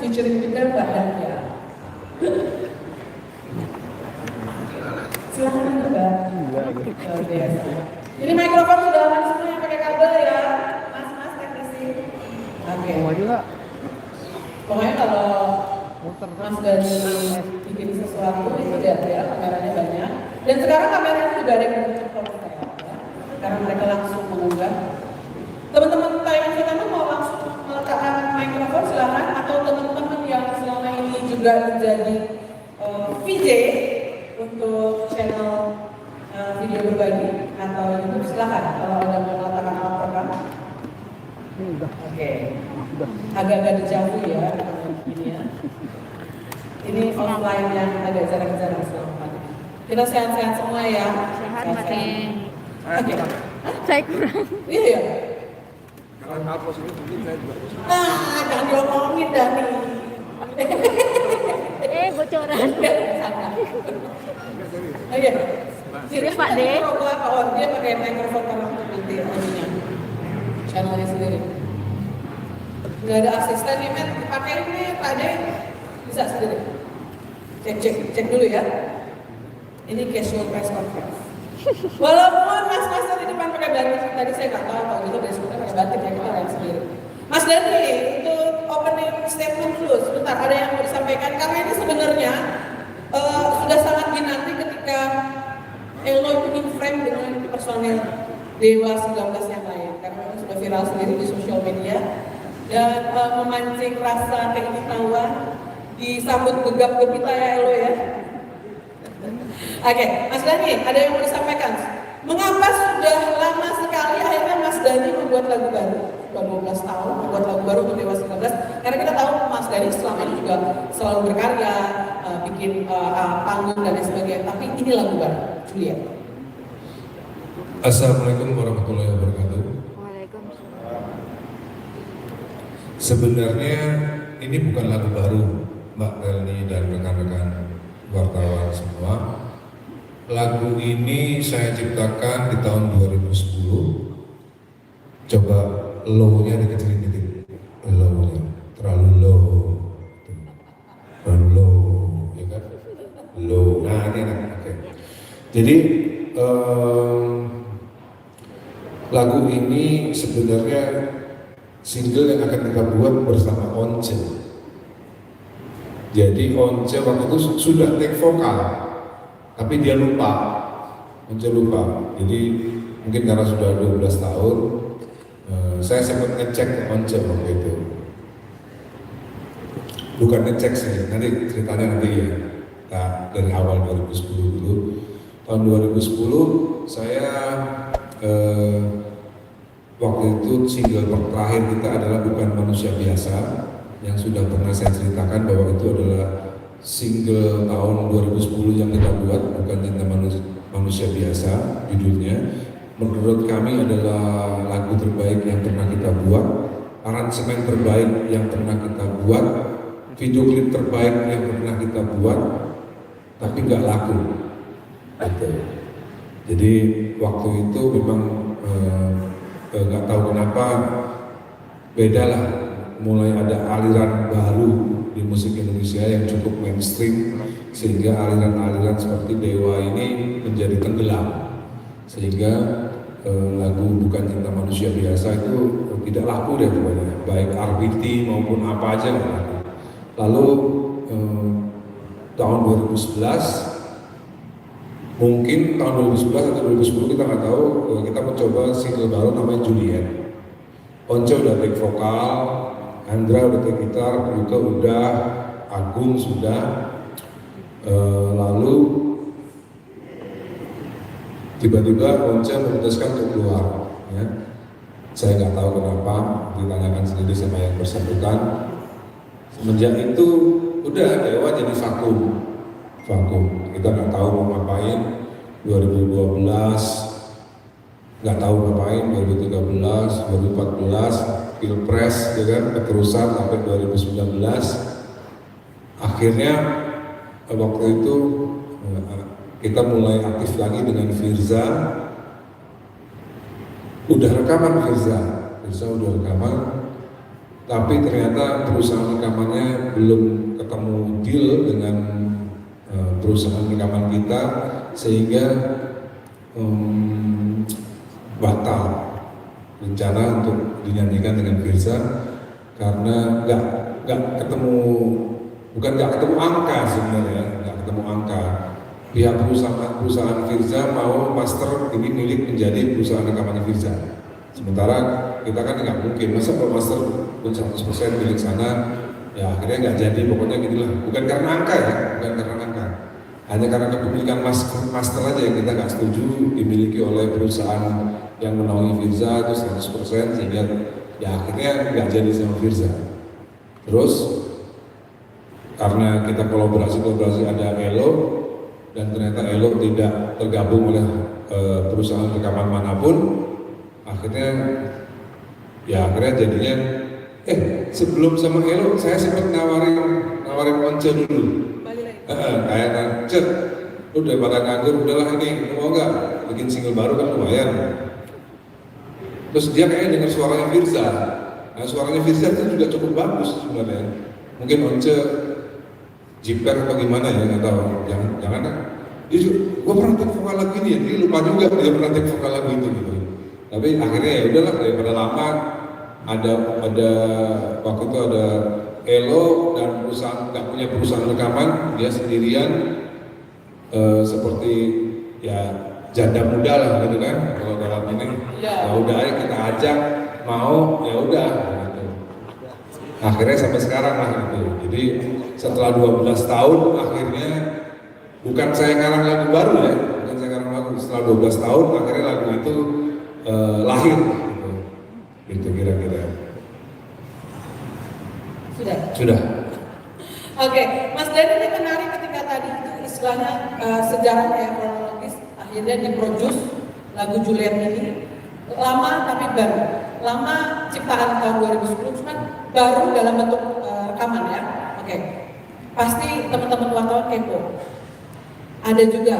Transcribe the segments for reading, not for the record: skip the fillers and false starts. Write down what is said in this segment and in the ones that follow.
featuring juga Mbak Dania. Silahkan Mbak. Luar biasa. Ini mikrofon sudah aman semua yang pakai kabel ya, mas teknisi. Oke. Pokoknya kalau Mas Dani bikin sesuatu itu lihat ya, kameranya banyak. Dan sekarang kameranya juga ada yang bentuk profesional ya, karena mereka langsung mengunggah. Teman-teman tayangan pertama mau langsung meletakkan mikrofon silahkan, atau teman-teman yang selama ini juga menjadi VJ untuk channel video berbagi atau YouTube silahkan kalau ada mau meletakkan alat rekam. Oke. Agak-agak dijauh ya ini ya. Ini offline yang agak jarang-jarang selama. Kita sehat-sehat semua ya. Sehat Mati. Oke. Saya kurang. Iya ya. Kalau hapus ini mungkin saya juga bisa. Jangan diomongin Dani. Bocoran. Oke. Serius Pak De? Dia pakai mikrofon karena nanti ininya channelnya sendiri. Nggak ada asisten nih, men. Pakai ini Pak De. Bisa sendiri. Cek dulu ya. Ini casual press conference. Walaupun mas-mas di depan pakai batik, tadi saya nggak tahu kalau gitu dari sebenarnya pakai batik ya, kita lihat sendiri. Mas Dani, untuk opening statement dulu, sebentar ada yang mau disampaikan karena ini sebenarnya sudah sangat dinanti ketika Elo itu in-frame dengan personel Dewa 19 yang lain karena memang sudah viral sendiri di sosial media dan memancing rasa keingintahuan, disambut gegap gempita ya Elo ya. Oke, Mas Dani, ada yang mau disampaikan? Mengapa sudah lama sekali akhirnya Mas Dani membuat lagu baru? Sudah 12 tahun membuat lagu baru untuk Dewa 19. Karena kita tahu Mas Dani selama ini juga selalu berkarya, bikin panggung dan lain sebagainya. Tapi ini lagu baru, Juliet. Assalamualaikum warahmatullahi wabarakatuh. Waalaikumsalam. Sebenarnya ini bukan lagu baru, Mbak Relni dan rekan-rekan wartawan semua. Lagu ini saya ciptakan di tahun 2010. Coba low-nya dikecilin dikit. Low-nya terlalu low. Terlalu low, ya kan? Low. Nah, ini enak. Oke. Jadi lagu ini sebenarnya single yang akan kita buat bersama Once. Jadi Once waktu itu sudah take vokal, tapi dia lupa. Once lupa. Jadi mungkin karena sudah 12 tahun, saya sempat ngecek Once waktu itu. Bukan ngecek sih, nanti ceritanya nanti ya. Nah, dari awal 2010 dulu. Tahun 2010 saya waktu itu single terakhir kita adalah Bukan Manusia Biasa yang sudah pernah saya ceritakan bahwa itu adalah single tahun 2010 yang kita buat, Bukan Cinta Manusia Biasa judulnya. Menurut kami adalah lagu terbaik yang pernah kita buat, aransemen terbaik yang pernah kita buat, video klip terbaik yang pernah kita buat, tapi nggak laku. Gitu. Jadi waktu itu memang nggak tahu kenapa beda lah, mulai ada aliran baru di musik Indonesia yang cukup mainstream sehingga aliran-aliran seperti Dewa ini menjadi tenggelam sehingga lagu Bukan Cinta Manusia Biasa itu tidak laku deh pokoknya, baik RBT maupun apa aja nggak laku. Lalu tahun 2011 mungkin tahun 2011 atau 2010 kita nggak tahu, kita mencoba single baru namanya Juliet. Once udah take vokal, Andra udah take gitar, Yuka udah, Agung sudah. Lalu tiba-tiba Once memutuskan untuk keluar. Ya. Saya nggak tahu kenapa, ditanyakan sendiri sama yang bersangkutan. Semenjak itu udah Dewa jadi vakum. Kita nggak tahu mau ngapain. 2012 nggak tahu ngapain, 2013, 2014 pilpres, ya kan, keterusan sampai 2019. Akhirnya waktu itu kita mulai aktif lagi dengan Firza. Udah rekaman Firza udah rekaman, tapi ternyata perusahaan rekamannya belum ketemu deal dengan perusahaan rekaman kita sehingga batal rencana untuk dinyanyikan dengan Firza karena nggak ketemu, bukan nggak ketemu angka sebenarnya, nggak ketemu angka. Pihak perusahaan Firza mau master ini milik menjadi perusahaan rekamannya Firza. Sementara kita kan nggak mungkin, masa kalau master pun 100% milik sana, ya akhirnya nggak jadi. Pokoknya gitulah, bukan karena angka ya, bukan karena angka. Hanya karena kepemilikan master aja yang kita nggak setuju dimiliki oleh perusahaan yang menaungi Firza itu 100% sehingga ya akhirnya nggak jadi sama Firza. Terus karena kita kolaborasi ada Elo dan ternyata Elo tidak tergabung oleh perusahaan rekaman manapun, akhirnya jadinya sebelum sama Elo saya sempat nawarin Once dulu. Kayak Cek, lu daripada nganggur udahlah ini, mau nggak bikin single baru kan lumayan. Terus dia kayaknya dengar suaranya Firza. Nah suaranya Firza itu juga cukup bagus sebenarnya. Mungkin Once jiper atau gimana ya, nggak tahu. Jangan gua pernah take vokal lagu ini ya, dia lupa juga dia pernah take vokal lagu itu gitu. Tapi akhirnya ya udahlah, daripada lama ada waktu itu ada Elo dan perusahaan nggak punya perusahaan rekaman, dia sendirian seperti ya janda muda lah gitu kan kalau dalam ini. Ya udah kita ajak mau ya udah gitu. Akhirnya sampai sekarang lah gitu. Jadi setelah 12 tahun akhirnya bukan saya ngarang lagu baru ya, bukan saya ngarang lagu, setelah 12 tahun akhirnya lagu itu lahir gitu kira-kira. Sudah. Oke, Mas Dhani ini menarik ketika tadi itu istilahnya sejarah yang kronologis akhirnya diproduce lagu Juliet ini lama tapi baru. Lama ciptaan tahun 2010 cuman baru dalam bentuk rekaman ya. Oke. Pasti teman-teman wartawan kepo. Ada juga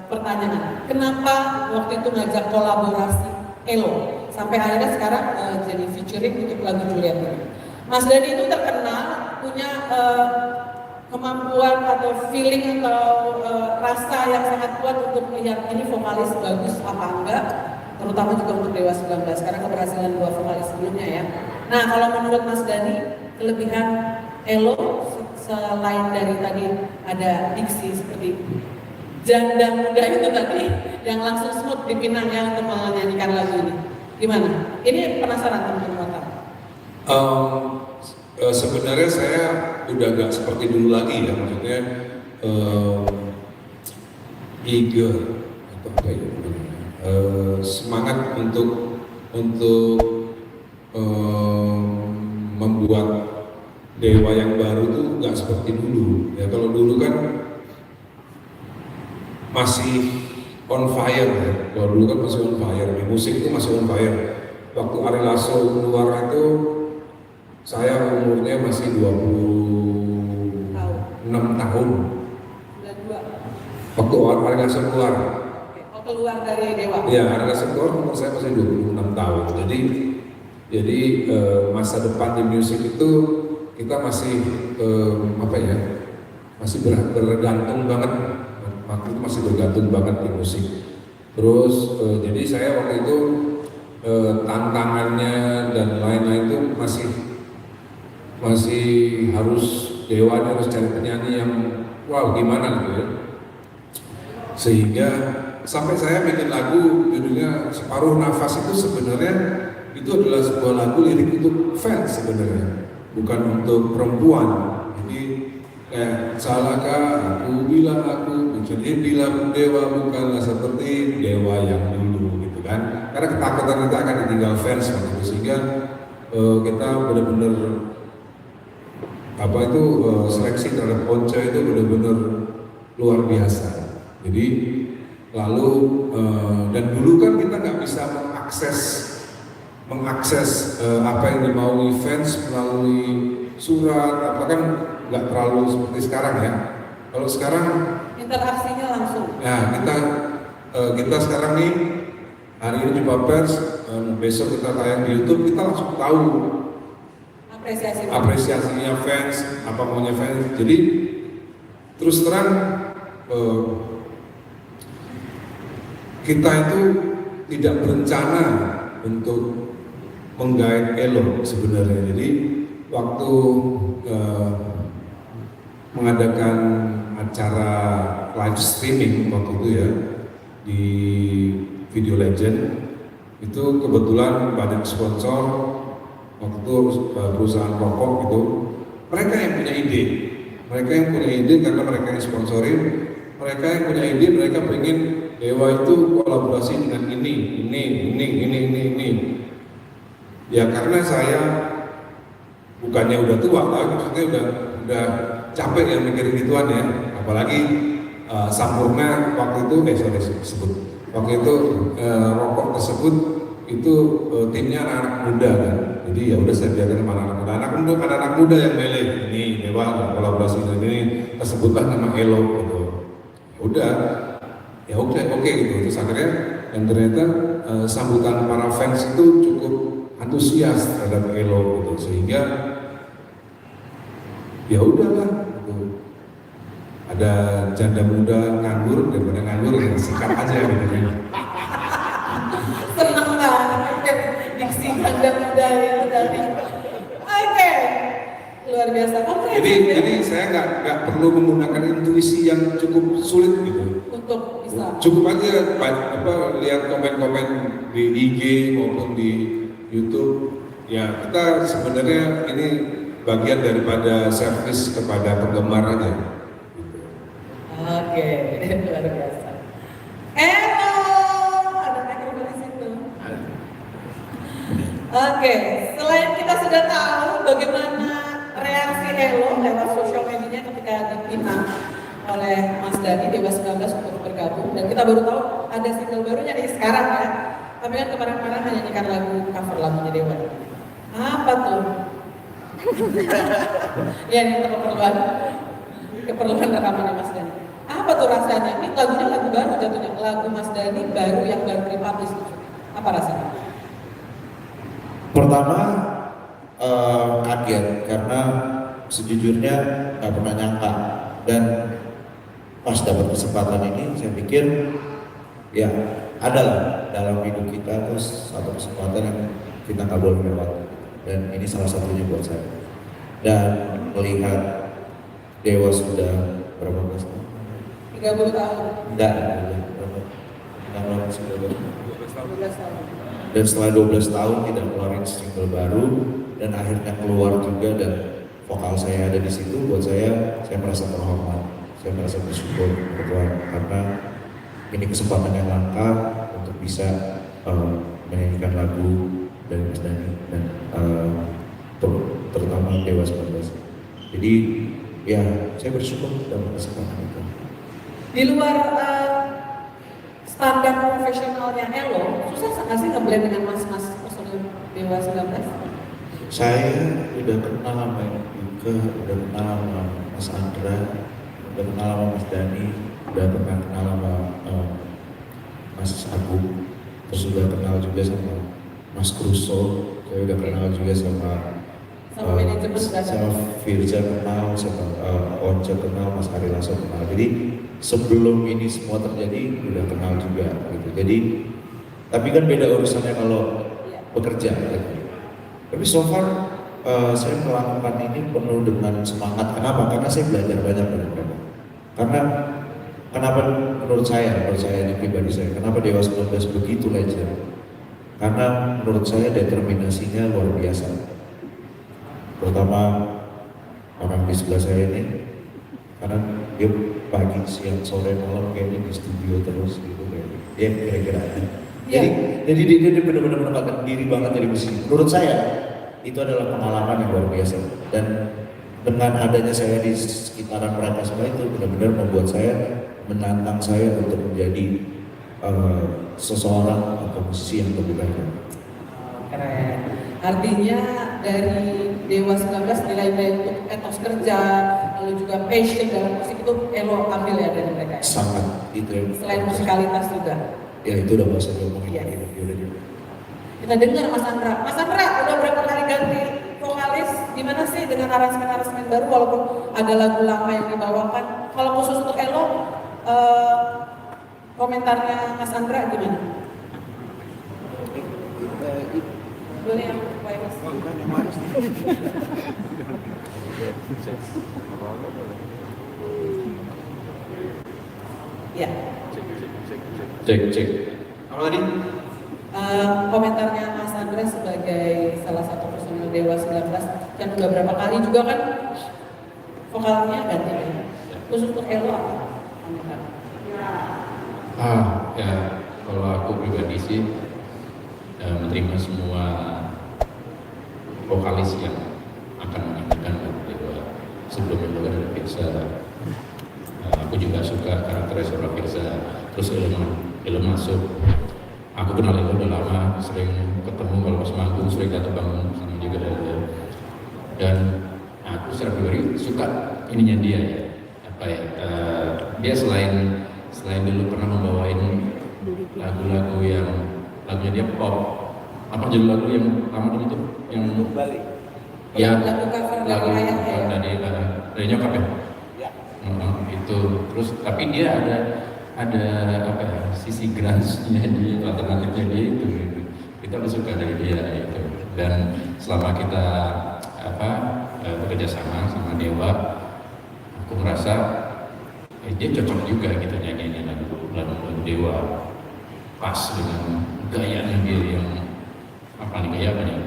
pertanyaan, kenapa waktu itu ngajak kolaborasi Elo sampai akhirnya sekarang jadi featuring untuk lagu Juliet ini. Mas Dhani itu terkenal punya kemampuan atau feeling atau rasa yang sangat kuat untuk melihat ini vokalis bagus apa enggak, terutama juga untuk Dewa 19 karena keberhasilan dua vokalis sebelumnya ya. Nah kalau menurut Mas Dhani kelebihan Elo selain dari tadi ada diksi seperti janda muda itu tadi yang langsung smooth dipinangnya untuk menyanyikan lagu ini, gimana? Ini penasaran teman-teman. Sebenarnya saya udah gak seperti dulu lagi ya, maksudnya eager atau apa ya, semangat untuk membuat Dewa yang baru tuh gak seperti dulu ya. Kalau dulu kan masih on fire ya, kalau dulu kan masih on fire, di musik itu masih on fire. Waktu Ari Lasso keluar itu saya umurnya masih 26 tahun. 92. Waktu Ari Lasso keluar. Keluar dari Dewa. Iya, Ari Lasso keluar umur saya masih 26 tahun. Jadi masa depan di musik itu kita masih masih bergantung banget. Waktu itu masih bergantung banget di musik. Terus jadi saya waktu itu tantangannya dan lain-lain itu masih harus Dewa harus cari penyanyi yang wow gimana gitu ya. Sehingga sampai saya bikin lagu judulnya Separuh Nafas itu sebenarnya itu adalah sebuah lagu lirik untuk fans sebenarnya, bukan untuk perempuan. Jadi kayak salahkah aku bilang jadi bilang Dewa bukanlah seperti Dewa yang dulu gitu kan, karena ketakutan kita akan ditinggal fans gitu. Sehingga kita benar-benar seleksi terhadap Once itu benar-benar luar biasa. Jadi lalu dan dulu kan kita nggak bisa mengakses apa yang dimaui fans melalui surat, apa kan nggak terlalu seperti sekarang ya. Kalau sekarang interaksinya langsung. Ya kita sekarang nih hari ini jumpa pers, besok kita tayang di YouTube, kita langsung tahu apresiasinya fans, apa maunya fans. Jadi terus terang kita itu tidak berencana untuk menggait Elo sebenarnya. Jadi waktu mengadakan acara live streaming waktu itu ya di Video Legend, itu kebetulan badan sponsor waktu itu perusahaan rokok gitu, mereka yang punya ide karena mereka yang sponsorin, mereka yang punya ide, mereka pengen Dewa itu kolaborasi dengan ini. Ya karena saya bukannya udah tua lah, maksudnya udah capek ya mikirin gituan ya, apalagi Sampurna waktu itu waktu itu rokok tersebut itu timnya anak-anak muda kan, jadi ya udah saya biarkan sama anak-anak muda yang milih ini Dewa kolaborasi dengan ini, tersebutlah nama Elo gitu. Ya udah oke gitu. Terus akhirnya dan ternyata sambutan para fans itu cukup antusias terhadap Elo gitu, sehingga ya udahlah gitu. Ada janda muda nganggur daripada nganggur ya sikat aja gitu kan. Seneng banget diksi janda muda itu tadi. Oke, luar biasa. Jadi saya nggak perlu menggunakan intuisi yang cukup sulit gitu. Untuk bisa. Cukup aja lihat komen-komen di IG maupun di YouTube. Ya kita sebenarnya ini bagian daripada servis kepada penggemar aja. Oke, luar biasa. Elo, ada mikrofon di situ. Oke, selain kita sudah tahu bagaimana reaksi Elo lewat sosial medianya ketika dipinang oleh Mas Dhani Dewa 19 untuk bergabung, dan kita baru tahu ada single barunya nih sekarang ya. Tapi kan kemarin-kemarin hanya nyanyikan lagu cover lagunya Dewa. Apa tuh? Ya ini keperluan rekamannya Mas Dhani. Apa tuh rasanya? Ini lagunya lagu baru jatuhnya, lagu Mas Dhani baru yang baru dipublish. Apa rasanya? Pertama kaget karena sejujurnya nggak pernah nyangka, dan pas dapat kesempatan ini saya pikir ya adalah dalam hidup kita terus satu kesempatan yang kita nggak boleh lewat, dan ini salah satunya buat saya. Dan melihat Dewa sudah berapa belas tahun? 30 tahun. Enggak, sudah 12 tahun. dan setelah 12 tahun tidak keluarin single baru dan akhirnya keluar juga, dan vokal saya ada di situ, buat saya merasa terhormat, saya merasa bersyukur Tuhan karena ini kesempatan yang langka untuk bisa menyanyikan lagu dari Mas Dhani dan terutama Dewa 19. Jadi ya saya bersyukur dapat kesempatan itu. Di luar standar profesionalnya Elo, susah nggak sih ngeblend dengan mas-mas personil Dewa 19? Saya udah kenal sama Yuka, udah kenal sama Mas Andra, udah kenal sama Mas Dhani, udah pernah kenal sama Mas Agung, terus udah kenal juga sama Mas Kruso, saya udah kenal juga sama manajemen sama Firza kenal, sama Once kenal, Mas Ari Lasso kenal. Jadi sebelum ini semua terjadi udah kenal juga gitu. Jadi tapi kan beda urusannya kalau bekerja gitu. Tapi so far saya melakukan ini penuh dengan semangat. Kenapa? Karena saya belajar banyak dari mereka. Karena kenapa menurut saya ini pribadi saya, kenapa Dewa 19 begitu legend? Karena menurut saya determinasinya luar biasa. Terutama orang di sebelah saya ini, karena dia pagi, siang, sore, malam kayaknya di studio terus gitu kayaknya. Ya kira-kira aja. Jadi dia benar-benar menempatkan diri banget dari musik. Menurut saya itu adalah pengalaman yang luar biasa, dan dengan adanya saya di sekitaran mereka semua itu benar-benar membuat saya menantang saya untuk menjadi seseorang atau musisi yang lebih baik. Keren. Artinya dari Dewa 19 nilai-nilai untuk etos kerja, lalu juga passion dalam musik itu Elo ambil ya dari mereka. Sangat itu ya. Selain musikalitas juga. Ya itu udah bahasa diomongin Yes. lagi. Kita dengar Mas Andra udah berapa kali ganti vokalis gimana sih dengan aransemen baru walaupun ada lagu lama yang dibawakan? Kalau khusus untuk Elo, komentarnya Mas Andra gimana? Boleh yang Mas? Ya. Cek. Apa tadi? Komentarnya Mas Andra sebagai salah satu personil Dewa 19 yang udah berapa kali juga kan vokalnya ganti ya. Khusus untuk Elo apa komentar? Ya kalau aku pribadi sih menerima semua vokalis yang akan menyanyikan lagu Dewa. Sebelumnya juga ada Firza. Aku juga suka karakter seorang Firza. Terus Elo masuk. Aku kenal Elo udah lama, sering ketemu kalau pas manggung, sering datang bangun sama juga ada. Dan aku secara pribadi suka ininya dia ya. Apa ya? Dia selain dulu pernah membawain lagu-lagu yang lagunya dia pop. Apa judul lagu yang lama dulu tuh? Yang Bali. Ya, Lagu cover dari ayah ya? dari nyokap ya. Itu terus tapi dia ada apa ya, sisi grunge-nya dia, alternatifnya dia itu gitu. Kita lebih suka dari dia itu. Dan selama kita bekerja sama Dewa, aku merasa dia cocok juga gitu nyanyinya lagu Dewa, pas dengan gayanya dia yang apa nih, gaya apa nih?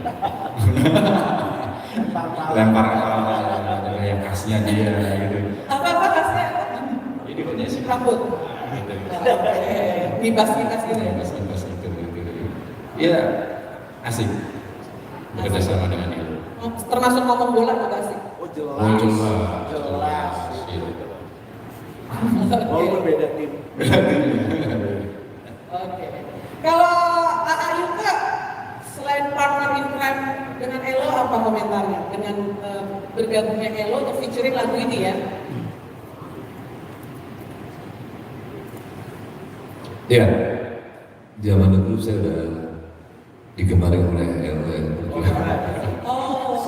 Lempar gaya khasnya dia gitu. Apa khasnya? Jadi punya si Rambut. Bibas gitu ya? Bebas gitu. Iya, asik bekerja sama dengan Elo. Termasuk ngomong bola juga sih. Oh jelas. Jelas. Iya. Walaupun beda tim. Oke. Kalau AA Yuka selain partner in crime dengan Elo apa komentarnya dengan bergabungnya Elo untuk featuring lagu ini ya? Ya, zaman dulu saya udah digemari oleh Elo yang Oh.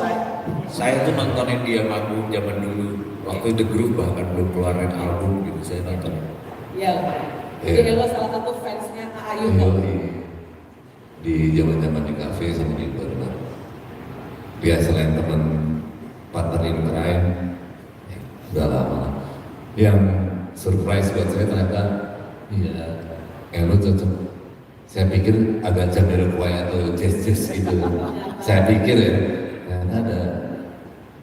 Saya tuh nontonin dia manggung zaman dulu. Waktu The Groove bahkan belum keluarin album gitu, saya nonton. Iya. Jadi Elo salah satu fansnya AA Yuka. Di zaman di kafe sama di bar. Dia selain teman partner in crime, udah lama. Yang surprise buat saya ternyata, iya, Elo cocok. Saya pikir agak Jamiroquai atau jazz gitu. Saya pikir ya, ternyata ada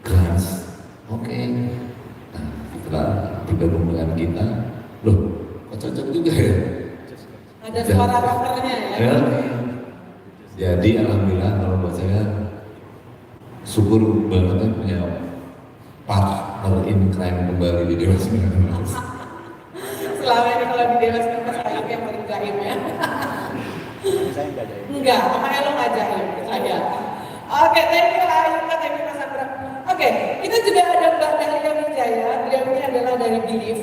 grunge. Oke. Nah, setelah bergabung dengan kita, loh, kok cocok juga ya? Ada suara rockernya ya? Jadi alhamdulillah kalau buat saya syukur banget punya partner in crime kembali di Dewa 19. Selama ini kalau di Dewa 19 saya yang paling gaim ya. Saya enggak ada. Enggak, sama Elo nggak jahil saya. Oke, thank you Ayuka, thank you Mas Andra. Oke, kita juga ada Mbak Dahlia Wijaya. Beliau ini adalah dari Belief.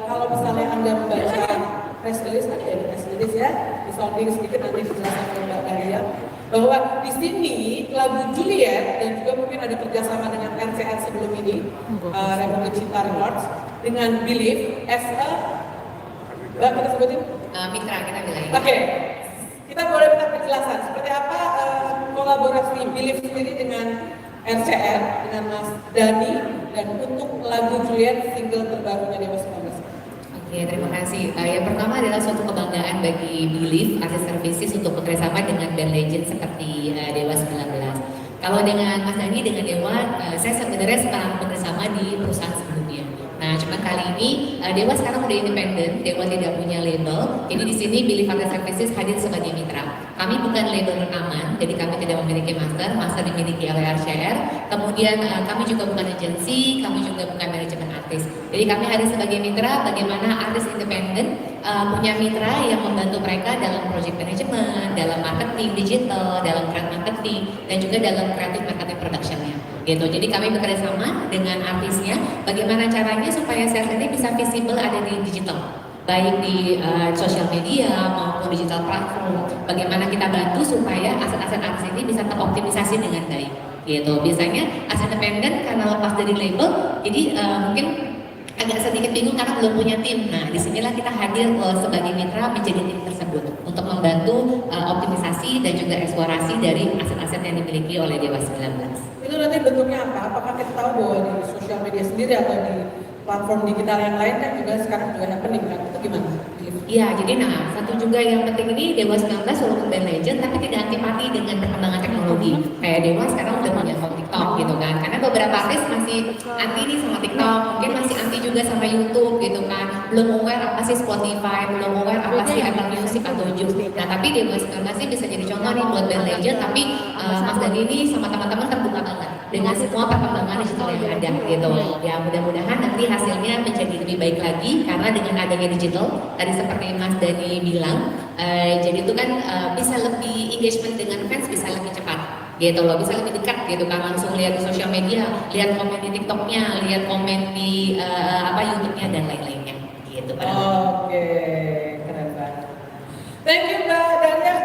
Kalau misalnya Anda membaca press release, ada ya press release ya, di sounding sedikit nanti dijelaskan oleh Mbak Dahlia bahwa di sini lagu Juliet dan juga mungkin ada kerjasama dengan RCR sebelum ini, Republik Cinta Records dengan Belief as a Mbak kita sebutin Mitra kita bilang. Oke, kita boleh minta penjelasan seperti apa kolaborasi Belief sendiri dengan RCR, dengan Mas Dani, dan untuk lagu Juliet single terbarunya Dewa 19. Oke, terima kasih. Yang pertama adalah suatu kebanggaan bagi Belief Artist Services untuk bekerjasama dengan band legend seperti Dewa 19. Kalau dengan Mas Dani, dengan Dewa, saya sebenarnya sekarang bekerjasama di perusahaan sebelumnya. Nah, cuma kali ini Dewa sekarang udah independen, Dewa tidak punya label. Jadi di sini Belief Artist Services hadir sebagai mitra. Kami bukan label rekaman, jadi kami tidak memiliki master dimiliki oleh RCR. Kemudian kami juga bukan agensi, kami juga bukan manajemen artis. Jadi kami hadir sebagai mitra, bagaimana artis independen punya mitra yang membantu mereka dalam project management, dalam marketing digital, dalam brand marketing, dan juga dalam creative marketing productionnya. Gitu. Jadi kami bekerja sama dengan artisnya, bagaimana caranya supaya sales ini bisa visible ada di digital, baik di sosial media maupun digital platform. Bagaimana kita bantu supaya aset-aset artis ini bisa teroptimisasi dengan baik. gitu. Biasanya as independent karena lepas dari label, jadi mungkin agak sedikit bingung karena belum punya tim. Nah, disinilah kita hadir sebagai mitra menjadi tim tersebut untuk membantu optimisasi dan juga eksplorasi dari aset-aset yang dimiliki oleh Dewa 19. Itu nanti bentuknya apa? Apakah kita tahu bahwa di sosial media sendiri atau di platform digital yang lain kan juga sekarang juga happening kan? Itu gimana? Iya, jadi satu juga yang penting ini Dewa 19 walaupun band legend tapi tidak antipati dengan perkembangan teknologi. Kayak Dewa sekarang udah punya akun TikTok gitu kan. Karena beberapa artis masih anti nih sama TikTok, mungkin masih anti juga sama YouTube gitu kan. Belum aware apa sih Spotify, belum aware apa sih Apple Music atau Joox. Nah, tapi Dewa 19 sih bisa jadi contoh nih buat band legend, tapi Mas Dani ini sama teman-teman terbuka banget dengan semua perkembangan digital yang ada gitu. Ya mudah-mudahan nanti hasilnya menjadi lebih baik lagi karena dengan adanya digital tadi seperti Mas Dani bilang, jadi itu kan bisa lebih engagement dengan fans bisa lebih cepat gitu loh, bisa lebih dekat gitu kan, langsung lihat di sosial media, lihat komen di TikToknya, lihat komen di YouTube-nya dan lain-lainnya gitu. Oke, keren banget. Thank you Mbak Dania.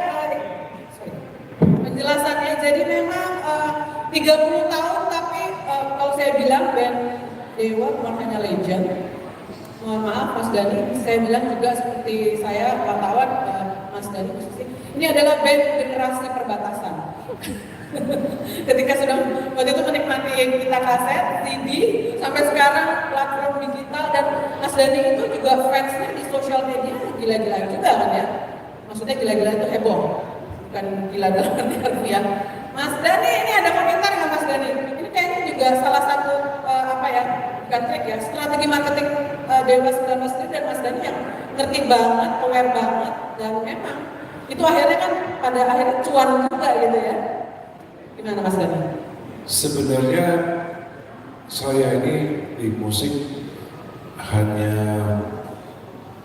Penjelasannya, jadi memang 30 tahun tapi kalau saya bilang band Dewa bukan hanya legend. Mohon maaf Mas Dani, saya bilang juga seperti saya wartawan Mas Dani musisi, ini adalah band generasi perbatasan. Ketika sudah waktu itu menikmati kita kaset, CD, sampai sekarang platform digital dan Mas Dani itu juga fansnya di sosial media gila-gila juga kan ya? Maksudnya gila-gila itu heboh, bukan gila dalam arti harfiah. Mas Dani, ini ada komentar nggak Mas Dani? Ini kayaknya juga salah satu bukan trik ya, strategi marketing Dewa 19 sendiri dan Mas Dani yang ngerti banget, aware banget, dan memang itu akhirnya kan pada akhirnya cuan juga gitu ya. Gimana Mas Dani? Sebenarnya saya ini di musik hanya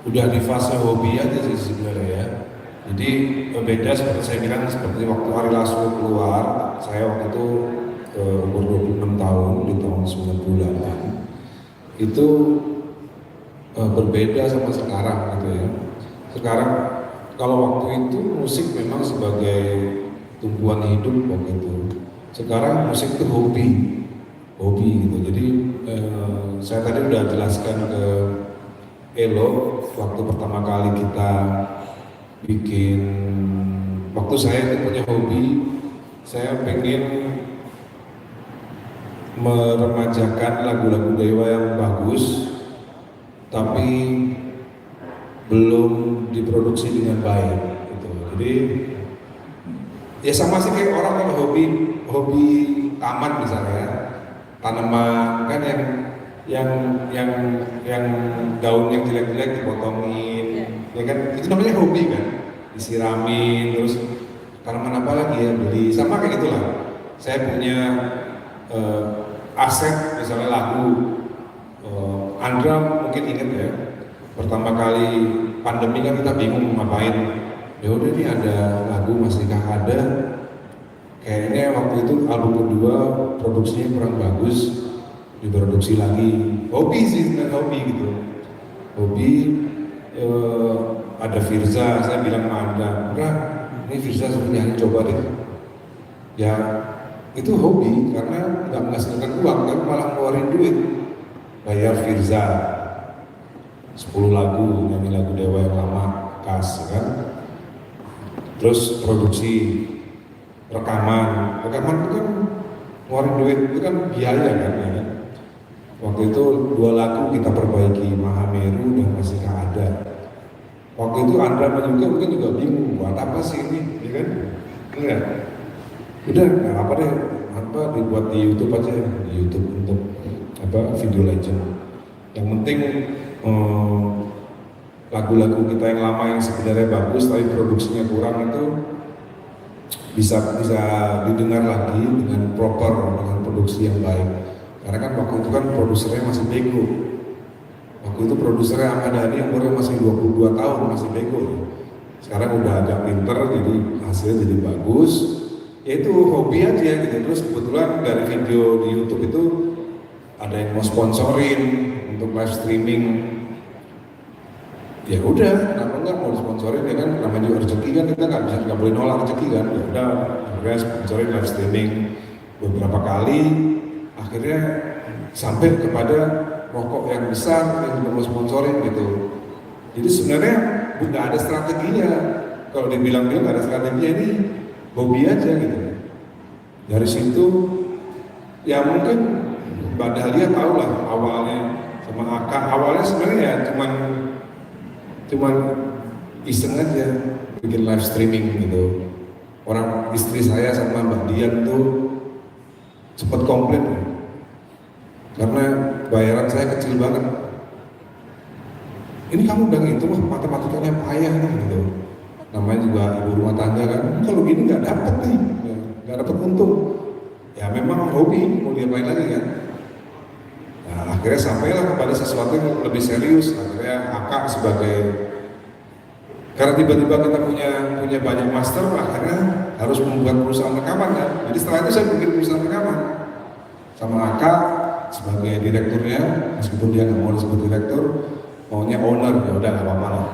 udah di fase hobi aja sih sebenarnya ya. Jadi beda seperti saya bilang, seperti waktu Ari Lasso keluar, saya waktu itu umur 26 tahun di tahun 98 itu berbeda sama sekarang gitu ya. Sekarang kalau waktu itu musik memang sebagai tumpuan hidup waktu itu. Sekarang musik itu hobi gitu. Jadi saya tadi udah jelaskan ke Elo waktu pertama kali kita bikin, waktu saya itu punya hobi, saya pengen meremajakan lagu-lagu Dewa yang bagus tapi belum diproduksi dengan baik gitu. Jadi ya sama sih kayak orang yang hobi taman misalnya, tanaman kan yang daun yang jelek-jelek dipotongin, ya kan itu namanya hobi kan, disiramin, terus tanaman apa lagi ya beli, sama kayak gitulah. Saya punya aset misalnya lagu, Andra mungkin ingat ya, pertama kali pandemi kan kita bingung ngapain, ya udah nih ada lagu Mas Nikah ada, kayaknya waktu itu album kedua produksinya kurang bagus, diproduksi lagi. Hobi sih, kan hobi gitu. Hobi ada Firza, saya bilang sama Andra, ini Firza suruh nyanyi coba deh. Ya itu hobi karena nggak menghasilkan uang, kan malah ngeluarin duit. Bayar Firza 10 lagu, nyanyi lagu Dewa yang lama, kas kan. Terus produksi, rekaman itu kan ngeluarin duit, itu kan biaya kan ya. Waktu itu 2 lagu kita perbaiki, Mahameru dan Masih Ada. Waktu itu Andra mungkin juga bingung, buat apa sih ini, ya kan? Enggak. Udah, nggak apa deh, dibuat di YouTube aja, di YouTube untuk video legend. Yang penting lagu-lagu kita yang lama yang sebenarnya bagus tapi produksinya kurang itu bisa didengar lagi dengan proper, dengan produksi yang baik. Karena kan waktu itu kan produsernya masih bego. Waktu itu produsernya Ahmad Dhani umurnya masih 22 tahun, masih bego. Sekarang udah agak pinter, jadi hasilnya jadi bagus. Ya itu hobi aja gitu. Terus kebetulan dari video di YouTube itu ada yang mau sponsorin untuk live streaming. Ya udah, kenapa enggak mau sponsorin ya kan? Namanya juga rezeki kan, kita nggak boleh nolak rezeki kan. Ya udah, akhirnya sponsorin live streaming. beberapa kali, akhirnya sampai kepada rokok yang besar yang sudah mau sponsorin gitu. Jadi sebenarnya nggak ada strateginya. Kalau dibilang-bilang nggak ada strateginya, ini hobi aja gitu. Dari situ ya mungkin Mbak Dahlia tahu lah awalnya sama Aka. Awalnya sebenarnya ya cuman iseng aja bikin live streaming gitu. Orang istri saya sama Mbak Dian tuh sempat komplain karena bayaran saya kecil banget. Ini kamu udah gitu mah matematikanya payah nih gitu. Namanya juga ibu rumah tangga kan. Kalau gini nggak dapet nih, nggak dapet untung. Ya memang hobi, mau diapain lagi kan. Nah akhirnya sampailah kepada sesuatu yang lebih serius. Akhirnya Aka sebagai, karena tiba-tiba kita punya banyak master, akhirnya harus membuat perusahaan rekaman kan. Jadi setelah itu saya bikin perusahaan rekaman sama Aka sebagai direkturnya, meskipun dia nggak mau disebut direktur, maunya owner, ya udah nggak apa-apa lah.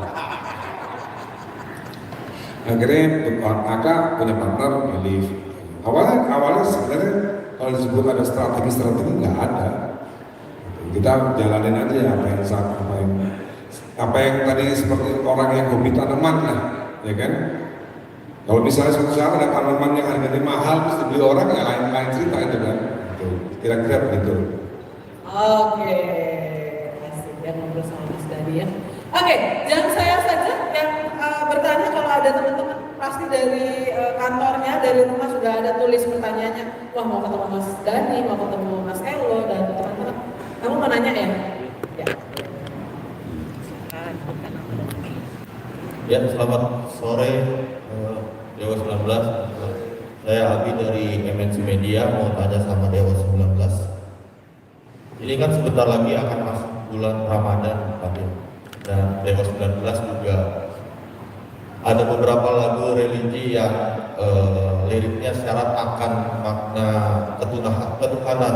Akhirnya Aka punya partner Bilif. Awalnya sebenarnya kalau disebut ada strategi nggak ada. Kita jalanin aja apa yang tadi seperti orang yang hobi tanaman lah, ya kan? Kalau misalnya suatu saat ada tanaman yang harganya mahal terus dibeli orang, ya lain cerita itu kan. Kira-kira begitu. Oke, asik ya ngobrol sama Mas Dani ya. Oke, jangan saya saja yang bertanya, kalau ada teman-teman pasti dari kantornya, dari rumah sudah ada tulis pertanyaannya. Wah, mau ketemu Mas Dani, mau ketemu Mas Elo dan teman-teman. Kamu mau nanya ya? Ya. Ya, selamat sore Dewa 19. Saya Abi dari MNC Media, mau tanya sama Dewa 19. Ini kan sebentar lagi akan masuk bulan Ramadan, Abi. Dan Dewa 19 juga ada beberapa lagu religi yang liriknya syarat akan makna ketuhanan.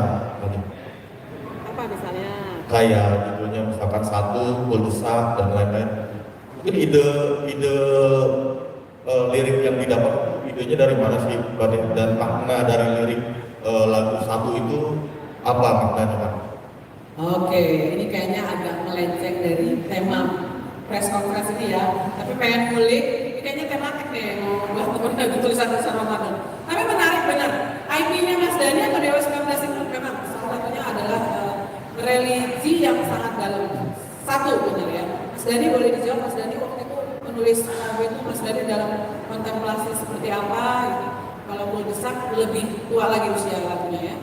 Apa misalnya? Kayak judulnya misalkan satu, kuldesak dan lain-lain. Mungkin ide lirik yang didapat, idenya dari mana sih, dan makna dari lirik lagu satu itu apa maknanya, Pak? Oke, ini kayaknya agak melenceng dari tema press conference ini ya. Tapi pengen ngulik, ini kayaknya tematik nih, mau buat teman lagi tulisan-tulisan Ramadan. Tapi menarik benar. IP-nya Mas Dani atau Dewa 19 itu memang salah satunya adalah religi yang sangat dalam. Satu benar ya. Mas Dani boleh dijawab, Mas Dani waktu itu menulis lagu itu Mas Dani dalam kontemplasi seperti apa gitu. Kalau mau desak lebih tua lagi usia lagunya ya.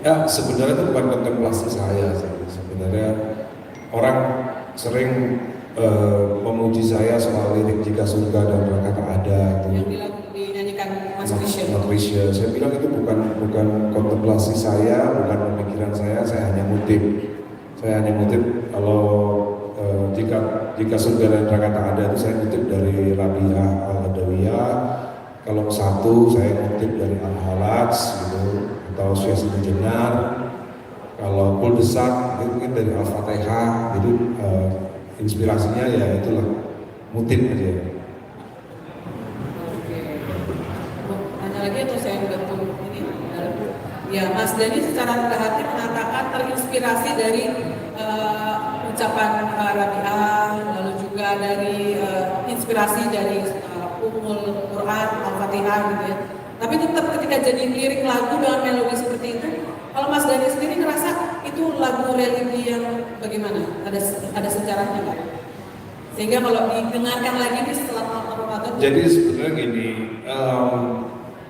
Ya sebenarnya itu bukan kontemplasi saya. Sebenarnya orang sering memuji saya soal lirik jika surga dan neraka tak ada itu. Yang dinyanyikan Mas Krisya. Saya bilang itu bukan kontemplasi saya, bukan pemikiran saya hanya ngutip. Saya hanya ngutip kalau jika surga dan neraka tak ada itu saya ngutip dari Rabi'ah Al-Adawiyah. Kalau satu saya ngutip dari Al-Halaj gitu, atau Syekh Jenar. Kalau kuldesak itu mungkin dari Al-Fatihah. Jadi inspirasinya ya itulah, ngutip aja. Oke. Mau tanya lagi atau saya udah tunggu ini? Ya, Mas Dani secara rendah hati mengatakan terinspirasi dari ucapan Rabi'ah, lalu juga dari inspirasi dari Ummul Quran, Al-Fatihah gitu ya. Tapi tetap ketika jadi lirik lagu dengan melodi seperti itu, kalau Mas Dani sendiri ngerasa itu lagu religi yang bagaimana? Ada sejarahnya nggak? Sehingga kalau didengarkan lagi nih setelah Ramadan. Jadi sebenarnya gini,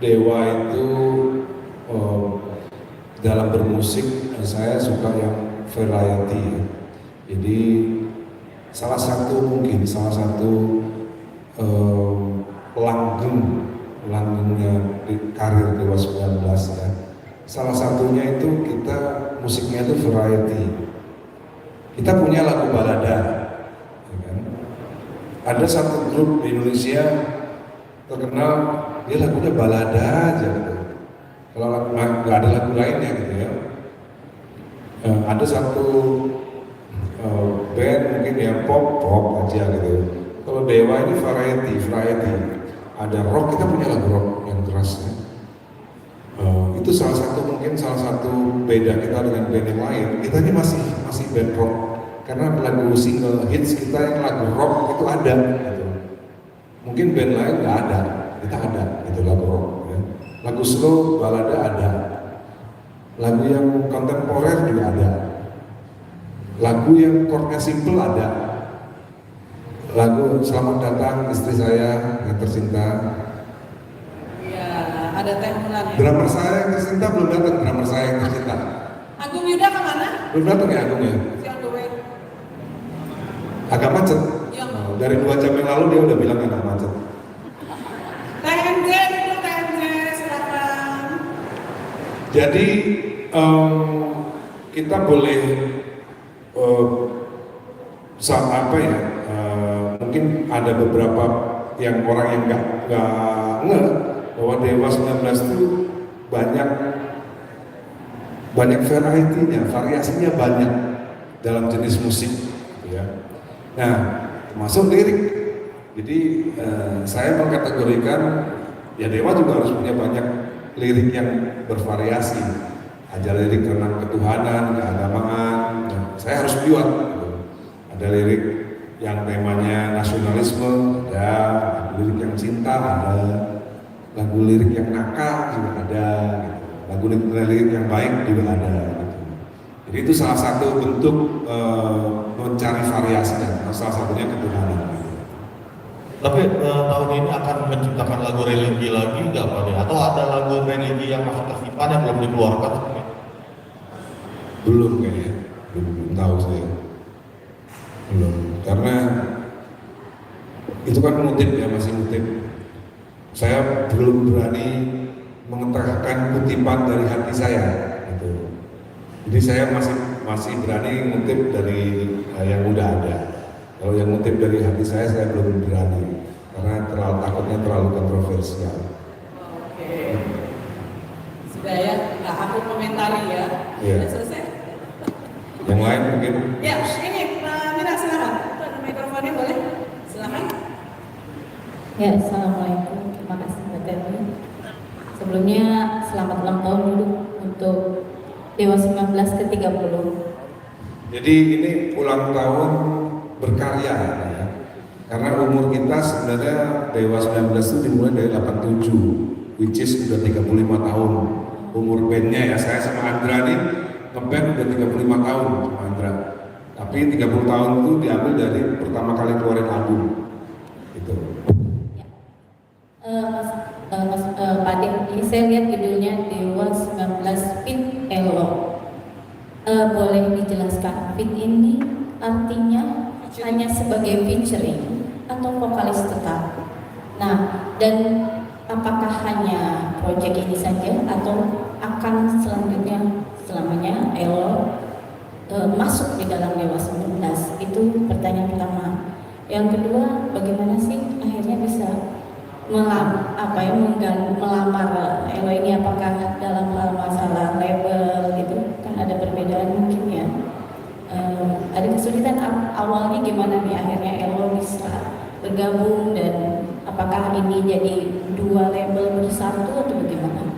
Dewa itu dalam bermusik saya suka yang variety ya. Jadi salah satu langgengnya di karir Dewa 19 ya. Salah satunya itu kita musiknya itu variety. Kita punya lagu balada, ya kan? Ada satu grup di Indonesia terkenal dia lagunya balada aja gitu. Kalau nggak ada lagu lainnya gitu ya. Ada satu band mungkin ya pop aja gitu. Kalau Dewa ini variety. Ada rock, kita punya lagu rock yang keras ya. Itu mungkin salah satu beda kita dengan band yang lain. Kita ini masih band rock karena lagu single hits kita yang lagu rock itu ada. Gitu. Mungkin band lain nggak ada, kita ada itu lagu rock. Ya. Lagu slow, balada ada. Lagu yang kontemporer juga ada. Lagu yang chordnya simple ada. Lagu Selamat Datang Istri Saya Yang Tercinta. Iya, ada Teh Mulan ya. Drummer saya yang tercinta belum datang, drummer saya yang tercinta. Agung Yuda kemana? Belum datang ya Agung ya? Si on the way. Agak macet. Iya. Dari 2 jam yang lalu dia udah bilang agak macet. TMJ itu TMJ silakan. Jadi kita boleh mungkin ada beberapa yang orang yang nggak ngeh bahwa Dewa 19 itu banyak variety-nya, variasinya banyak dalam jenis musik, gitu ya. Nah, termasuk lirik. Jadi saya mengkategorikan ya Dewa juga harus punya banyak lirik yang bervariasi. Ada lirik tentang ketuhanan, keagamaan. Nah, saya harus buat. Gitu. Ada lirik yang temanya nasionalisme, ada lagu lirik yang cinta, ada lagu lirik yang nakal juga ada, gitu. Lagu lirik yang baik juga ada. Gitu. Jadi itu salah satu bentuk mencari variasi dan salah satunya ketuhanan. Gitu. Tapi tahun ini akan menciptakan lagu religi lagi nggak Pak De? Atau ada lagu religi yang masuk ke FIPA yang belum dikeluarkan? Belum kayaknya, belum tahu saya. Belum, karena itu kan ngutip ya, masih ngutip. Saya belum berani mengetahkan kutipan dari hati saya, gitu. Jadi saya masih berani ngutip dari yang udah ada. Kalau yang ngutip dari hati saya belum berani, karena takutnya terlalu kontroversial. Oke. Sudah ya, nggak aku komentari ya. Iya. Sudah selesai. Yang lain mungkin. Ya, ini Mbak Mira silakan. Tuh, mikrofonnya boleh? Silakan. Ya, assalamualaikum. Terima kasih Mbak Teti. Sebelumnya selamat ulang tahun dulu untuk Dewa 19 ke-30. Jadi ini ulang tahun berkarya ya. Karena umur kita sebenarnya Dewa 19 itu dimulai dari 87, which is udah 35 tahun. Umur bandnya ya, saya sama Andra nih ngeband udah 35 tahun sama Andra. Tapi 30 tahun itu diambil dari pertama kali keluarin album. Gitu. Pak De, ini saya lihat judulnya Dewa 19 Fit Elo. Boleh dijelaskan Fit ini artinya hanya sebagai featuring atau vokalis tetap? Nah, dan apakah hanya proyek ini saja atau akan selamanya Elo masuk di dalam Dewa 19? Itu pertanyaan pertama. Yang kedua, bagaimana sih akhirnya bisa melamar Elo ini? Apakah dalam hal masalah label gitu? Kan ada perbedaan mungkin ya. Ada kesulitan awalnya gimana nih akhirnya Elo bisa bergabung, dan apakah ini jadi 2 label bersatu atau bagaimana?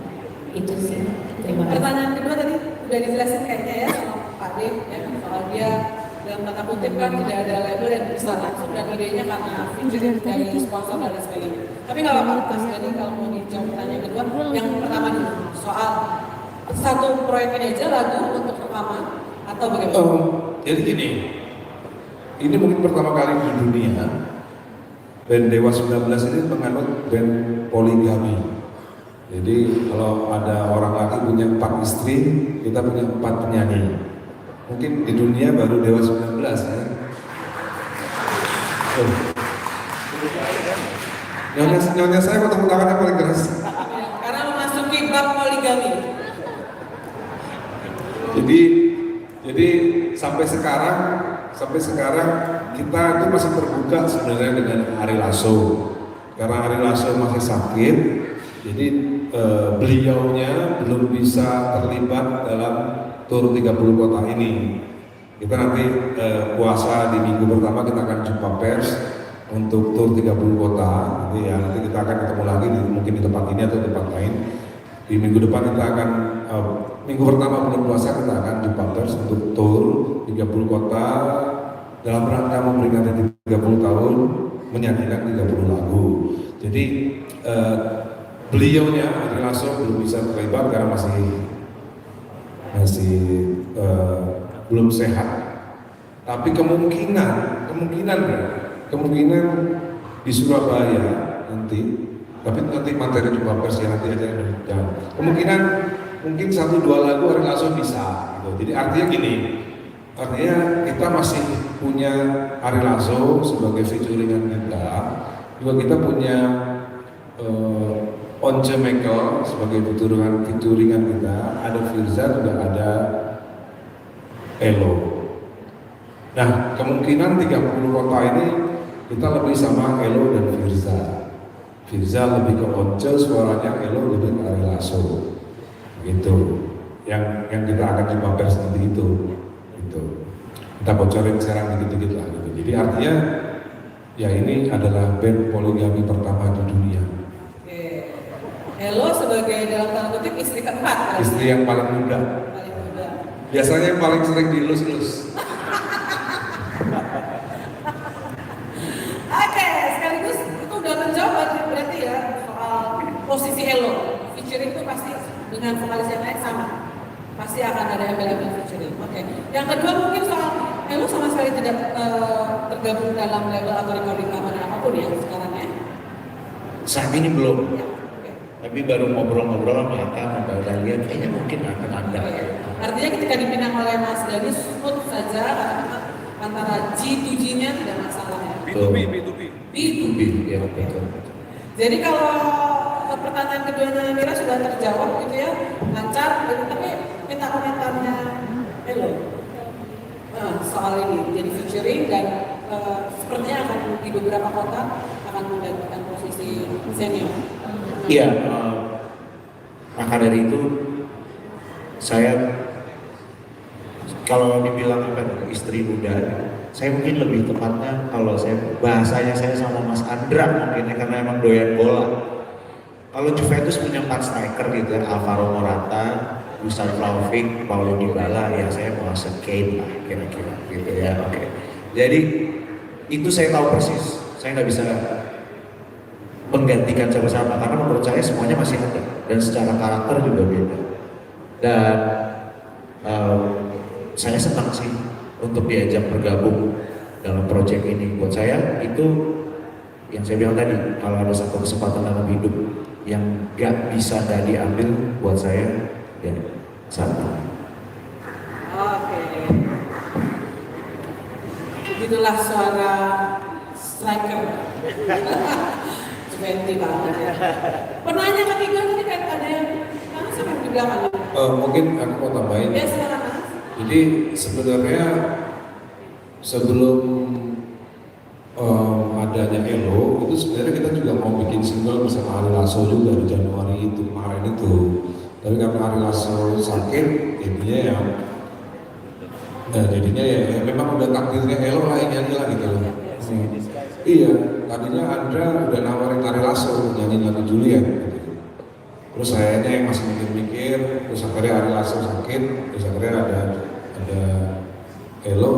Itu sih. Terima kasih. Pertanyaan kedua tadi udah dijelasin kayaknya ya sama Pak De ya, soal dia dalam tanda kutip kan tidak ada label dan bisa langsung, dan idenya karena featuring dari sponsor dan sebagainya. Tapi nggak apa-apa Mas Dani, kalau mau dijawab pertanyaan kedua, yang pertama dulu soal satu proyek ini aja lagu untuk rekaman atau bagaimana? Jadi gini, ini mungkin pertama kali di dunia band Dewa 19 ini menganut band poligami. Jadi kalau ada orang laki punya 4 istri, kita punya 4 penyanyi. Mungkin di dunia baru Dewa 19 ya. Nyonya saya kok tepuk tangannya paling keras. Karena memasuki bab poligami. Jadi sampai sekarang kita itu masih terbuka sebenarnya dengan Ari Lasso. Karena Ari Lasso masih sakit, jadi beliaunya belum bisa terlibat dalam tur 30 kota ini. Kita nanti puasa di minggu pertama kita akan jumpa pers untuk tur 30 kota. Nanti kita akan ketemu lagi mungkin di tempat ini atau tempat lain. Di minggu depan kita akan minggu pertama bulan puasa kita akan dipublish untuk tour 30 kota dalam rangka memperingati 30 tahun menyanyikan 30 lagu. Jadi beliaunya Ari Lasso belum bisa terlibat karena masih belum sehat. Tapi kemungkinan di Surabaya nanti, tapi nanti materi jumpa pers ya nanti aja yang berjalan. Kemungkinan mungkin 1-2 lagu Ari Lasso bisa. Gitu. Jadi artinya gini, artinya kita masih punya Ari Lasso sebagai featuringan kita, juga kita punya Once Mekel sebagai featuringan kita, ada Firza, juga ada Elo. Nah, kemungkinan 30 kota ini kita lebih sama Elo dan Firza. Firza lebih ke Once suaranya, Elo lebih ke Ari Lasso. Gitu. Yang kita akan coba pers nanti itu. Gitu. Kita bocorin sekarang dikit-dikit lah gitu. Jadi artinya ya ini adalah band poligami pertama di dunia. Elo sebagai dalam tanda kutip istri keempat kan? Istri yang paling muda. Paling muda. Biasanya yang paling sering dielus-elus. Oke, sekaligus itu udah menjawab berarti ya soal posisi Elo. Featuring itu pasti dengan vokalis yang lain sama. Pasti akan ada embel-embel featuring. Oke. Yang kedua mungkin soal Elo sama sekali tidak tergabung dalam label atau recording company apapun ya sekarang ya. Saat ini belum. Ya. Tapi baru ngobrol-ngobrol sama Eka, sama Mbak Dahlia, kayaknya mungkin akan ada. Artinya ketika dipinang oleh Mas Dani, smooth saja antara G2G-nya tidak masalah ya. B2B, ya betul. Jadi kalau pertanyaan keduanya Mira sudah terjawab gitu ya, lancar, tapi minta komentarnya Elo soal ini. Jadi featuring dan sepertinya akan di beberapa kota akan menggantikan posisi senior. Iya, maka dari itu saya kalau dibilang istri muda, saya mungkin lebih tepatnya kalau bahasanya saya sama Mas Andra mungkin ya, karena emang doyan bola. Kalau Juventus punya 4 striker gitu ya, Alvaro Morata, Dusan Vlahovic, Paulo Dybala, ya saya mau Kane lah kira-kira gitu ya. Oke. Jadi itu saya tahu persis. Saya nggak bisa menggantikan siapa-siapa karena menurut saya semuanya masih ada dan secara karakter juga beda. Dan saya senang sih untuk diajak bergabung dalam proyek ini. Buat saya itu yang saya bilang tadi, kalau ada satu kesempatan dalam hidup yang gak bisa diambil, buat saya ya satu. Oke. Begitulah suara striker. 20 banget ya. Penanya ketiga tadi kan ada yang mana siapa yang di belakang? Mungkin aku mau tambahin. Ya silakan Mas. Jadi sebenarnya sebelum adanya Elo itu sebenarnya kita juga mau bikin single bersama Ari Lasso juga di Januari itu kemarin itu. Tapi karena Ari Lasso sakit, jadinya ya memang udah takdirnya Elo lah yang nyanyi lah gitu loh. Iya, tadinya Andra udah nawarin Ari Lasso nyanyi lagu Juliet gitu. Terus sayanya yang masih mikir-mikir, terus akhirnya Ari Lasso sakit, terus akhirnya ada Elo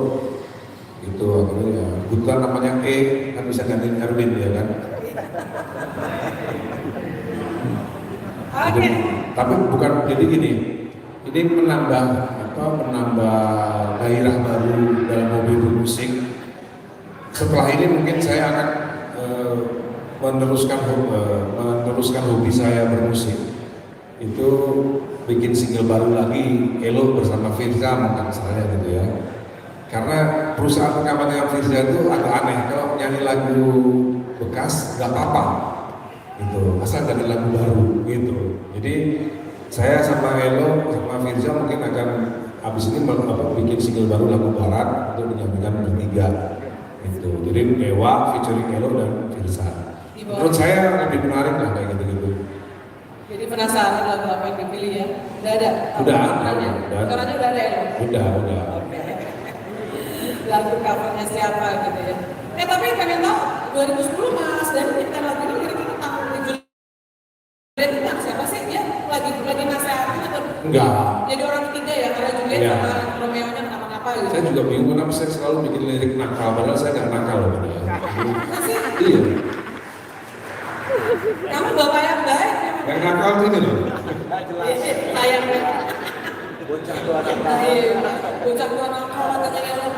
itu akhirnya ya bukan namanya kan bisa gantiin Erwin ya kan. Oke. Tapi bukan jadi gini, ini menambah gairah baru dalam hobi bermusik. Setelah ini mungkin saya akan meneruskan hobi saya bermusik. Itu bikin single baru lagi, Elo bersama Firza mungkin saya gitu ya. Karena perusahaan rekaman dengan Firza itu agak aneh, kalau nyanyi lagu bekas nggak apa-apa gitu, asal ganti lagu baru gitu. Jadi saya sama Elo sama Firza mungkin akan habis ini bikin single baru lagu barat untuk dinyanyikan bertiga gitu. Jadi Dewa featuring Elo dan Firza. Menurut saya lebih menarik lah kayak gitu-gitu. Jadi penasaran lagu apa yang dipilih ya? Udah ada? Udah. Korannya udah ada ya? Udah. Oke. Lagu covernya siapa gitu ya? Tapi pengen tahu 2010 Mas dan kita lagu ini kira-kira tentang Juliet siapa sih? Ya lagi Saya juga bingung kenapa saya selalu bikin lirik nakal, padahal saya nggak nakal loh. Iya. Kamu bapak yang baik. Yang nakal tuh ini loh. Sayang banget. Bocah tua nakal. Bocah tua nakal katanya lo.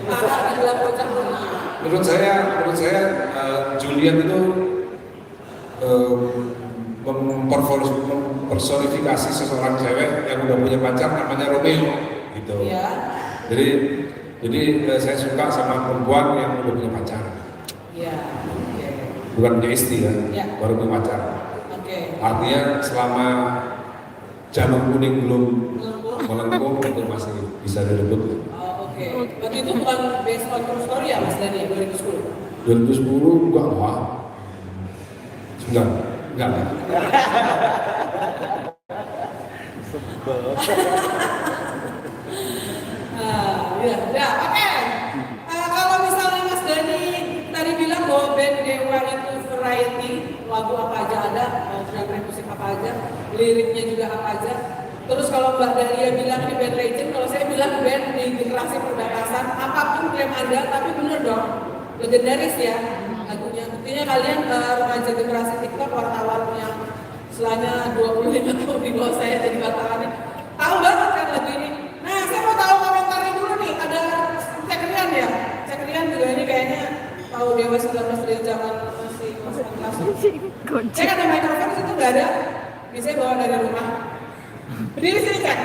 Parah adalah bocah tua nakal. Menurut saya Julian itu mempersonifikasi seseorang cewek yang udah punya pacar namanya Romeo gitu. Iya. Jadi saya suka sama perempuan yang udah punya pacar. Iya. Oke. Bukan punya istri ya, Iya. baru punya pacar. Oke. Artinya selama janur kuning belum melengkung itu masih bisa direbut. Oh, oke. Berarti itu bukan based on true story ya Mas Dani 2010? 2010 enggak lah. Enggak lah. Ya, oke. Kalau misalnya Mas Dani tadi bilang bahwa band Dewa itu variety, lagu apa aja ada, genre musik apa aja, liriknya juga apa aja. Terus kalau Mbak Dahlia bilang ini band legend, kalau saya bilang band di generasi perbatasan, apapun klaim Anda, tapi bener dong, legendaris ya lagunya. Buktinya kalian remaja generasi TikTok, wartawan yang selanya 25 tahun di bawah saya jadi wartawannya, tahu banget kan lagu ini. Nah, saya mau tahu komentarnya dulu nih, ada Cek Rian ya? Cek Rian juga ini kayaknya tahu Dewa 19 dari zaman masih kelas. Saya ada mikrofon di situ nggak ada, biasanya bawa dari rumah. Berdiri sini Cek.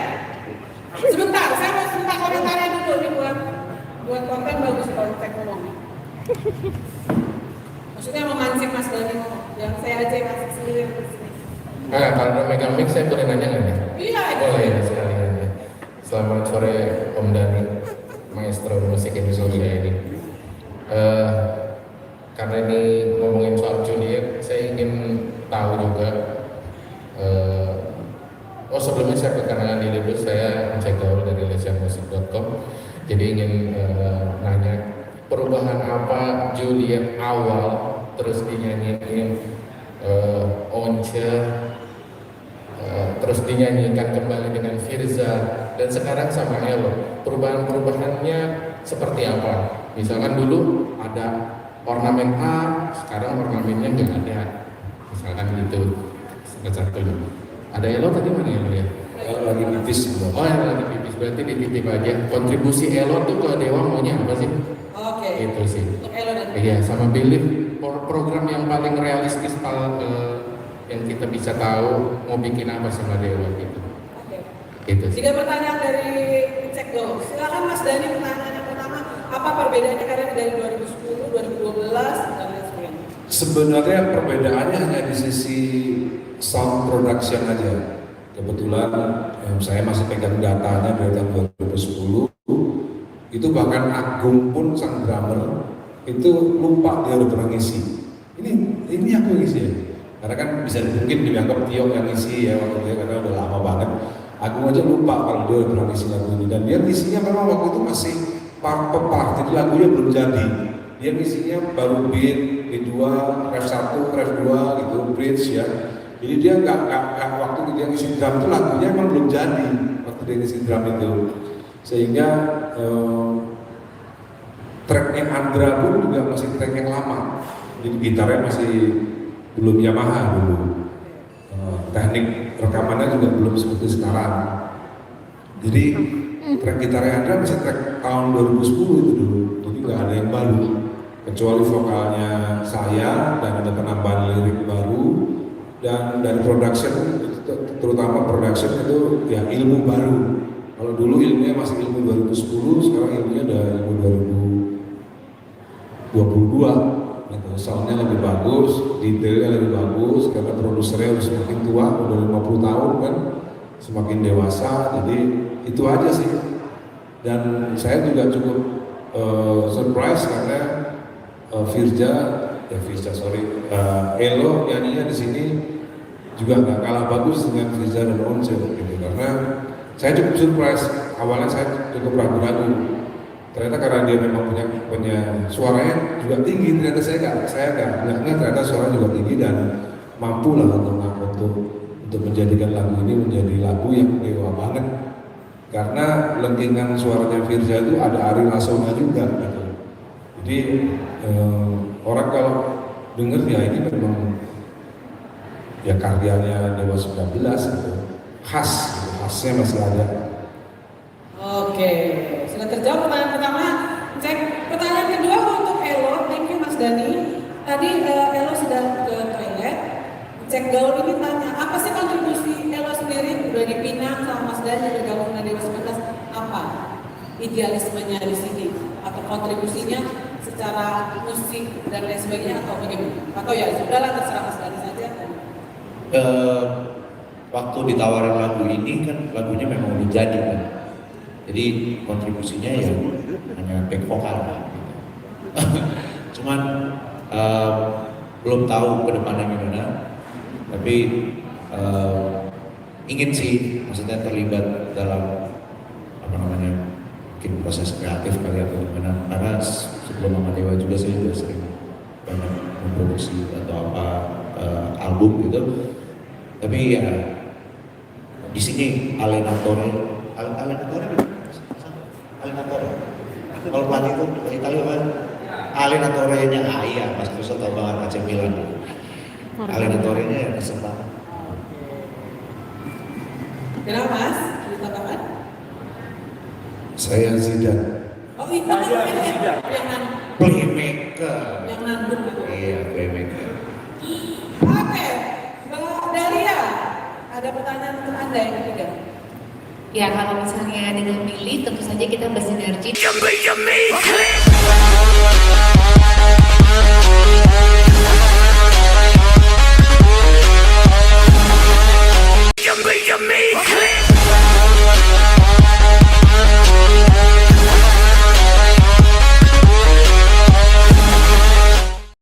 Sebentar, saya mau minta komentarnya dulu nih buat konten bagus kalau Cek ngomong. Maksudnya memancing Mas Dani ngomong, yang saya aja yang kasih sendiri di sini. Kalau megang mic saya boleh nanya nggak nih? Iya. Boleh ya sekalian ya. Selamat sore Om Dani, maestro musik Indonesia ini. Karena ini ngomongin soal Juliet, saya ingin tahu juga. Sebelumnya saya perkenalan diri dulu, saya mencek gaul dari lesianmusik.com. Jadi ingin nanya perubahan apa Juliet awal terus dinyanyiin Once, terus dinyanyikan kembali dengan Firza, dan sekarang sama Elo. Perubahan-perubahannya seperti apa? Misalkan dulu ada ornamen A, sekarang ornamennya nggak ada. Misalkan gitu, satu-satunya. Ada Elo tadi mana Elo ya? Lagi pipis. Oh ya, lagi pipis, berarti dititip aja. Kontribusi Elo tuh ke Dewa maunya apa sih? Oke. Itu sih. Untuk Elo dan Iya, sama Belief, program yang paling realistis yang kita bisa tahu mau bikin apa sama Dewa gitu. Oke. Itu sih. 3 pertanyaan dari Cek Gaul. Silakan Mas Dani, pertanyaan yang pertama, apa perbedaannya karena dari 2010, 2012 dan lain sebagainya? Sebenarnya perbedaannya hanya di sisi sound production aja. Kebetulan saya masih pegang datanya dari tahun 2010. Itu bahkan Agung pun sang drummer itu lupa dia udah pernah ngisi. Ini aku ngisi ya. Karena kan bisa mungkin dianggap Tio yang ngisi ya waktu itu karena udah lama banget. Agung aja lupa kalau dia udah pernah ngisi lagu ini, dan dia ngisinya memang waktu itu masih part, jadi lagunya belum jadi. Dia ngisinya baru beat, B2, ref 1, ref 2 gitu, bridge ya. Jadi dia nggak waktu dia ngisi drum itu lagunya emang belum jadi waktu dia ngisi drum itu. Sehingga tracknya Andra pun juga masih track yang lama. Jadi gitarnya masih belum Yamaha dulu. Teknik rekamannya juga belum seperti sekarang. Jadi track gitarnya Andra masih track tahun 2010 itu dulu. Jadi nggak ada yang baru. Kecuali vokalnya saya dan ada penambahan lirik baru. Dan dari production, terutama production itu ya ilmu baru. Kalau dulu ilmunya masih ilmu 2010, sekarang ilmunya udah ilmu 2022. Gitu. Soundnya lebih bagus, detailnya lebih bagus, karena produsernya udah semakin tua, udah 50 tahun kan, semakin dewasa. Jadi itu aja sih. Dan saya juga cukup surprise karena Elo nyanyinya di sini juga nggak kalah bagus dengan Firza dan Once gitu. Karena saya cukup surprise, awalnya saya cukup ragu-ragu. Ternyata karena dia memang punya suaranya juga tinggi, ternyata saya nggak ternyata suaranya juga tinggi dan mampu lah untuk menjadikan lagu ini menjadi lagu yang dewa banget. karena lengkingan suaranya Firza itu ada Ari Lasso-nya juga gitu. Jadi orang kalau denger ya ini memang ya karyanya Dewa 19 gitu. Khas gitu, khasnya masih ada. Oke, sudah terjawab pertanyaan pertama. Cek pertanyaan kedua untuk Elo. Thank you Mas Dani. Tadi Elo sudah ke toilet. Cek gaul ini tanya, apa sih kontribusi Elo sendiri udah dipinang sama Mas Dani dan gabung dengan Dewa 19? Apa idealismenya di sini atau kontribusinya secara musik dan lain sebagainya atau bagaimana? Atau ya sudahlah terserah Mas Dani saja. Waktu ditawarin lagu ini kan lagunya memang udah jadi kan. Jadi kontribusinya ya hanya back vokal lah. Gitu. Cuman belum tahu ke depannya gimana. Tapi ingin sih, maksudnya terlibat dalam apa namanya, mungkin proses kreatif kali atau gimana. Karena sebelum sama Dewa juga saya juga sering banyak memproduksi atau apa album gitu. Tapi ya di sini Alenatore. Kalau pelatih itu dari Italia kan Alenatore-nya Aya, Mas Kusel tahu banget AC Milan. Alenatore-nya ya kesempatan. Kenapa Mas? Ditambahkan? Saya Zidane. Oh itu yang Playmaker. yang nandung gitu. Iya, playmaker. Oke, Mbak Dahlia, ada pertanyaan untuk Anda yang ketiga. Ya kalau misalnya dengan Billy tentu saja kita bersinergi.